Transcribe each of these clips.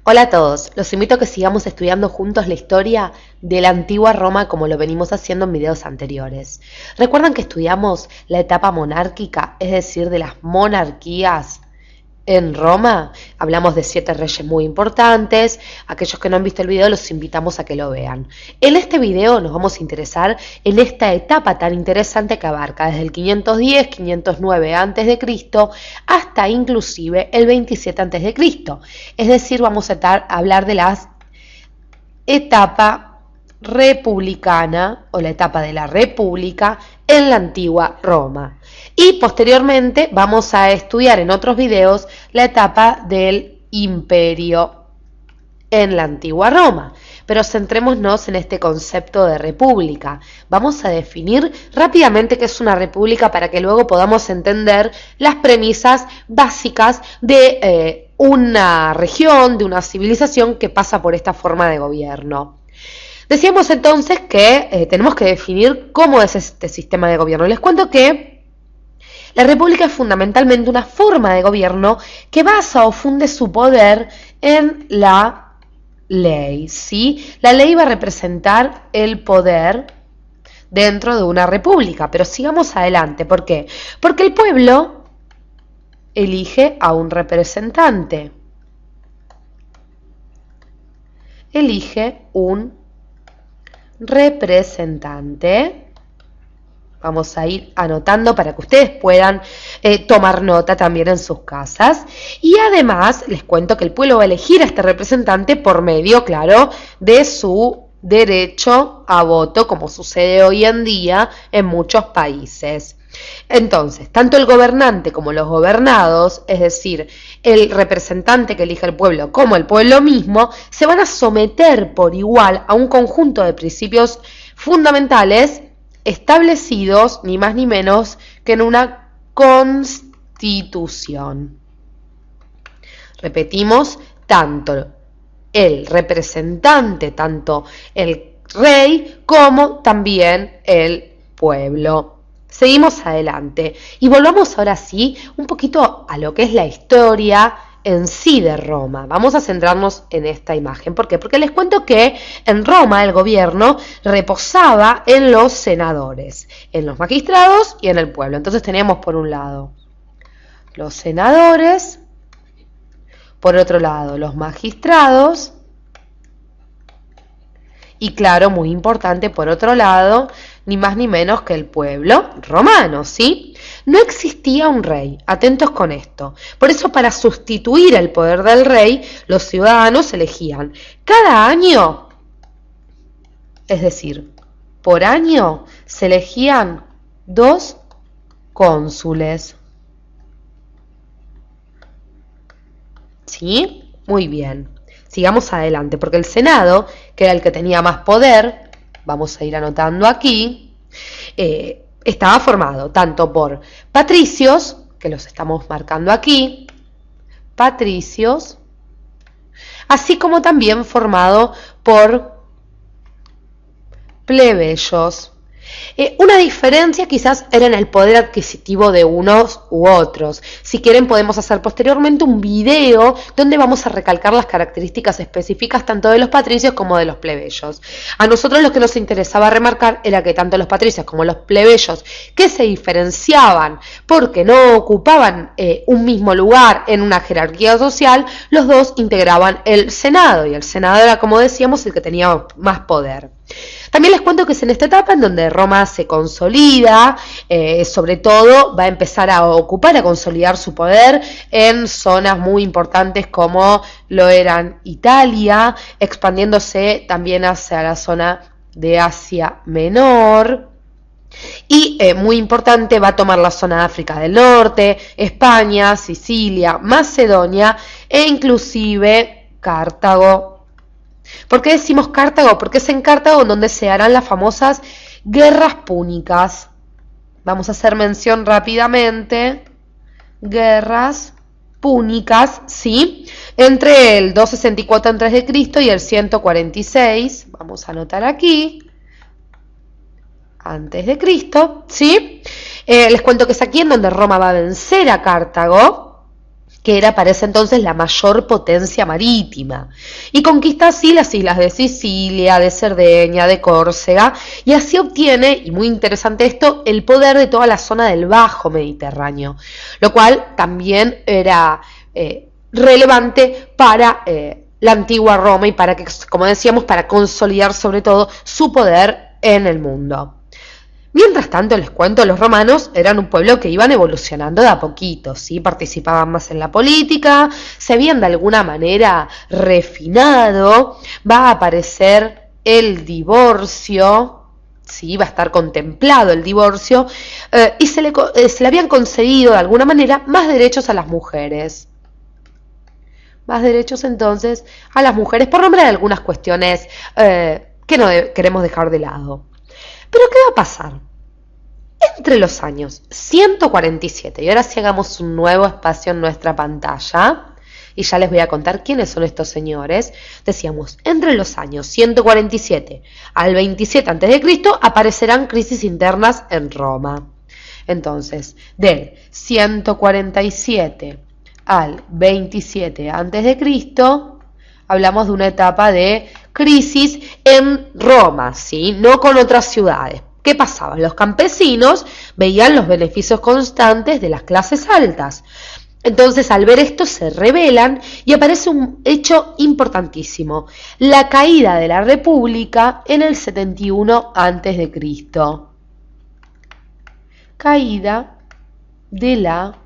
Hola a todos, los invito a que sigamos estudiando juntos la historia de la antigua Roma como lo venimos haciendo en videos anteriores. ¿Recuerdan que estudiamos la etapa monárquica, es decir, de las monarquías en Roma? Hablamos de 7 reyes muy importantes. Aquellos que no han visto el video los invitamos a que lo vean. En este video nos vamos a interesar en esta etapa tan interesante que abarca desde el 510, 509 a.C. hasta inclusive el 27 a.C. Es decir, vamos a hablar de la etapa republicana o la etapa de la república en la antigua Roma. Y posteriormente vamos a estudiar en otros videos la etapa del imperio en la antigua Roma. Pero centrémonos en este concepto de república. Vamos a definir rápidamente qué es una república para que luego podamos entender las premisas básicas de una región, de una civilización que pasa por esta forma de gobierno. Decíamos entonces que tenemos que definir cómo es este sistema de gobierno. Les cuento que la república es fundamentalmente una forma de gobierno que basa o funde su poder en la ley, ¿sí? La ley va a representar el poder dentro de una república, pero sigamos adelante. ¿Por qué? Porque el pueblo elige a un representante. Elige un representante. Vamos a ir anotando para que ustedes puedan tomar nota también en sus casas. Y además les cuento que el pueblo va a elegir a este representante por medio, claro, de su derecho a voto, como sucede hoy en día en muchos países. Entonces, tanto el gobernante como los gobernados, es decir, el representante que elige el pueblo como el pueblo mismo, se van a someter por igual a un conjunto de principios fundamentales establecidos ni más ni menos que en una constitución. Repetimos, tanto el representante, tanto el rey como también el pueblo. Seguimos adelante y volvamos ahora sí un poquito a lo que es la historia en sí de Roma. Vamos a centrarnos en esta imagen. ¿Por qué? Porque les cuento que en Roma el gobierno reposaba en los senadores, en los magistrados y en el pueblo. Entonces teníamos por un lado los senadores, por otro lado los magistrados y claro, muy importante, por otro lado, ni más ni menos que el pueblo romano, ¿sí? No existía un rey, atentos con esto. Por eso, para sustituir el poder del rey, los ciudadanos elegían cada año, es decir, por año se elegían 2 cónsules. ¿Sí? Muy bien. Sigamos adelante, porque el Senado, que era el que tenía más poder, vamos a ir anotando aquí, estaba formado tanto por patricios, que los estamos marcando aquí, patricios, así como también formado por plebeyos. Una diferencia quizás era en el poder adquisitivo de unos u otros. Si quieren podemos hacer posteriormente un video donde vamos a recalcar las características específicas tanto de los patricios como de los plebeyos. A nosotros lo que nos interesaba remarcar era que tanto los patricios como los plebeyos, que se diferenciaban porque no ocupaban un mismo lugar en una jerarquía social, los dos integraban el Senado y el Senado era, como decíamos, el que tenía más poder. También les cuento que es en esta etapa en donde Roma se consolida, sobre todo va a empezar a ocupar, a consolidar su poder en zonas muy importantes como lo eran Italia, expandiéndose también hacia la zona de Asia Menor. Y muy importante, va a tomar la zona de África del Norte, España, Sicilia, Macedonia e inclusive Cartago. ¿Por qué decimos Cartago? Porque es en Cartago donde se harán las famosas guerras púnicas. Vamos a hacer mención rápidamente. Guerras púnicas, ¿sí? Entre el 264 a.C. y el 146. Vamos a anotar aquí. Antes de Cristo, ¿sí? Les cuento que es aquí en donde Roma va a vencer a Cartago. que era para ese entonces la mayor potencia marítima, y conquista así las islas de Sicilia, de Cerdeña, de Córcega, y así obtiene, y muy interesante esto, el poder de toda la zona del Bajo Mediterráneo, lo cual también era relevante para la antigua Roma y para que, como decíamos, para consolidar sobre todo su poder en el mundo. Mientras tanto, les cuento, los romanos eran un pueblo que iban evolucionando de a poquito, ¿sí? Participaban más en la política, se habían de alguna manera refinado, va a aparecer el divorcio, ¿sí? Va a estar contemplado el divorcio, y se le habían concedido de alguna manera más derechos a las mujeres. Más derechos entonces a las mujeres, por nombrar algunas cuestiones que no queremos dejar de lado. Pero ¿qué va a pasar? Entre los años 147, y ahora sí hagamos un nuevo espacio en nuestra pantalla, y ya les voy a contar quiénes son estos señores. Decíamos, entre los años 147 al 27 a.C. aparecerán crisis internas en Roma. Entonces, del 147 al 27 a.C., hablamos de una etapa de crisis en Roma, ¿sí? No con otras ciudades. ¿Qué pasaba? Los campesinos veían los beneficios constantes de las clases altas. Entonces, al ver esto, se rebelan y aparece un hecho importantísimo: la caída de la República en el 71 a.C. Caída de la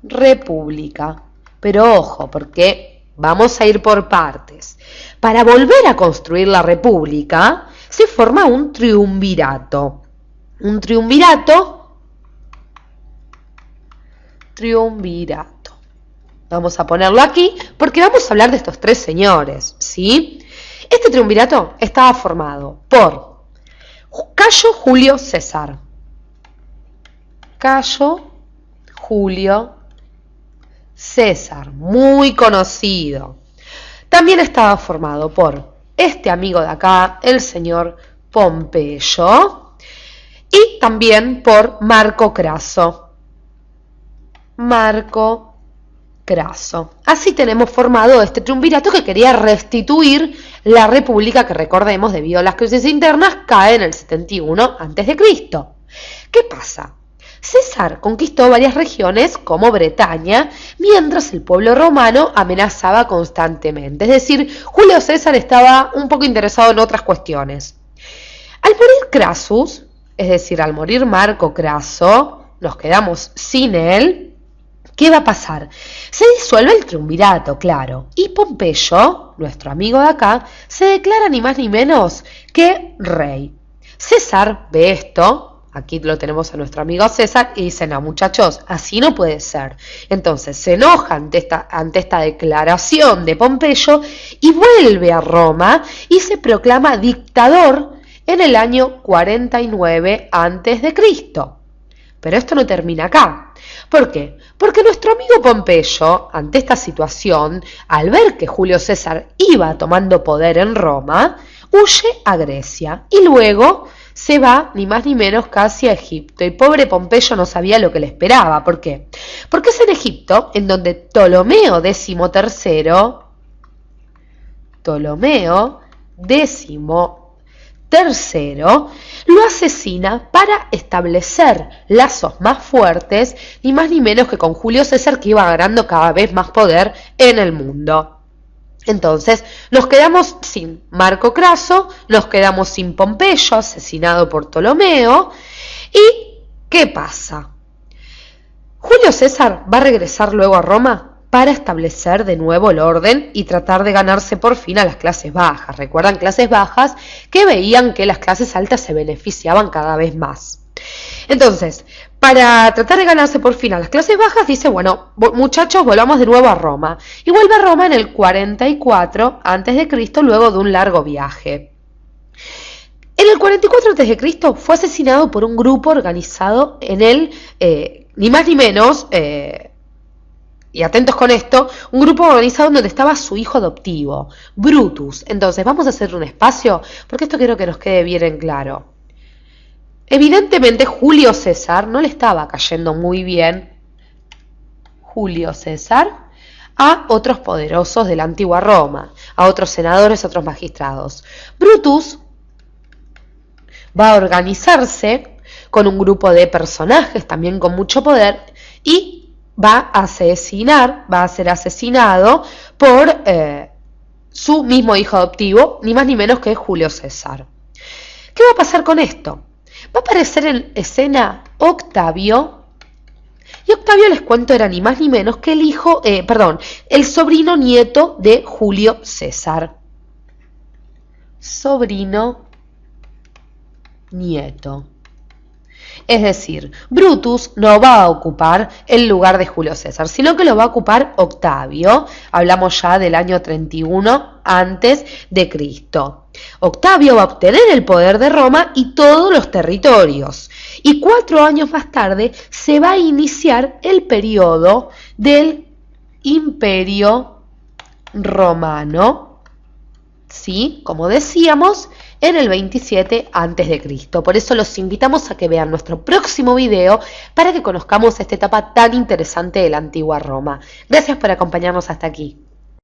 República. Pero ojo, porque vamos a ir por partes. Para volver a construir la República, se forma un triunvirato. Un triunvirato. Vamos a ponerlo aquí porque vamos a hablar de estos tres señores, ¿sí? Este triunvirato estaba formado por Cayo Julio César. Cayo Julio César, muy conocido. También estaba formado por este amigo de acá, el señor Pompeyo, y también por Marco Craso. Marco Craso. Así tenemos formado este triunvirato que quería restituir la república que, recordemos, debido a las crisis internas, cae en el 71 a.C. ¿Qué pasa? César conquistó varias regiones como Bretaña, mientras el pueblo romano amenazaba constantemente. Es decir, Julio César estaba un poco interesado en otras cuestiones. Al morir Crassus, es decir, al morir Marco Craso, nos quedamos sin él. ¿Qué va a pasar? Se disuelve el triunvirato, claro, y Pompeyo, nuestro amigo de acá, se declara ni más ni menos que rey. César ve esto. Aquí lo tenemos a nuestro amigo César y dice: no, muchachos, así no puede ser. Entonces se enoja ante esta declaración de Pompeyo y vuelve a Roma y se proclama dictador en el año 49 a.C. Pero esto no termina acá. ¿Por qué? Porque nuestro amigo Pompeyo, ante esta situación, al ver que Julio César iba tomando poder en Roma, huye a Grecia y luego se va ni más ni menos casi a Egipto. Y pobre Pompeyo no sabía lo que le esperaba. ¿Por qué? Porque es en Egipto en donde Ptolomeo XIII lo asesina para establecer lazos más fuertes, ni más ni menos que con Julio César, que iba ganando cada vez más poder en el mundo. Entonces, nos quedamos sin Marco Craso, nos quedamos sin Pompeyo, asesinado por Ptolomeo. ¿Y qué pasa? Julio César va a regresar luego a Roma para establecer de nuevo el orden y tratar de ganarse por fin a las clases bajas. ¿Recuerdan? Clases bajas que veían que las clases altas se beneficiaban cada vez más. Entonces, para tratar de ganarse por fin a las clases bajas, dice: bueno, muchachos, volvamos de nuevo a Roma. Y vuelve a Roma en el 44 a.C., luego de un largo viaje. En el 44 a.C. fue asesinado por un grupo organizado en el, ni más ni menos, y atentos con esto, un grupo organizado donde estaba su hijo adoptivo, Brutus. Entonces, vamos a hacer un espacio, porque esto quiero que nos quede bien en claro. Evidentemente Julio César no le estaba cayendo muy bien Julio César a otros poderosos de la antigua Roma, a otros senadores, a otros magistrados. Brutus va a organizarse con un grupo de personajes también con mucho poder y va a ser asesinado por su mismo hijo adoptivo, ni más ni menos que Julio César. ¿Qué va a pasar con esto? Va a aparecer en escena Octavio, y Octavio, les cuento, era ni más ni menos que el sobrino nieto de Julio César. Sobrino nieto. Es decir, Brutus no va a ocupar el lugar de Julio César, sino que lo va a ocupar Octavio. Hablamos ya del año 31 antes de Cristo. Octavio va a obtener el poder de Roma y todos los territorios. Y 4 años más tarde se va a iniciar el periodo del Imperio Romano, ¿sí? Como decíamos, en el 27 a.C. Por eso los invitamos a que vean nuestro próximo video para que conozcamos esta etapa tan interesante de la antigua Roma. Gracias por acompañarnos hasta aquí.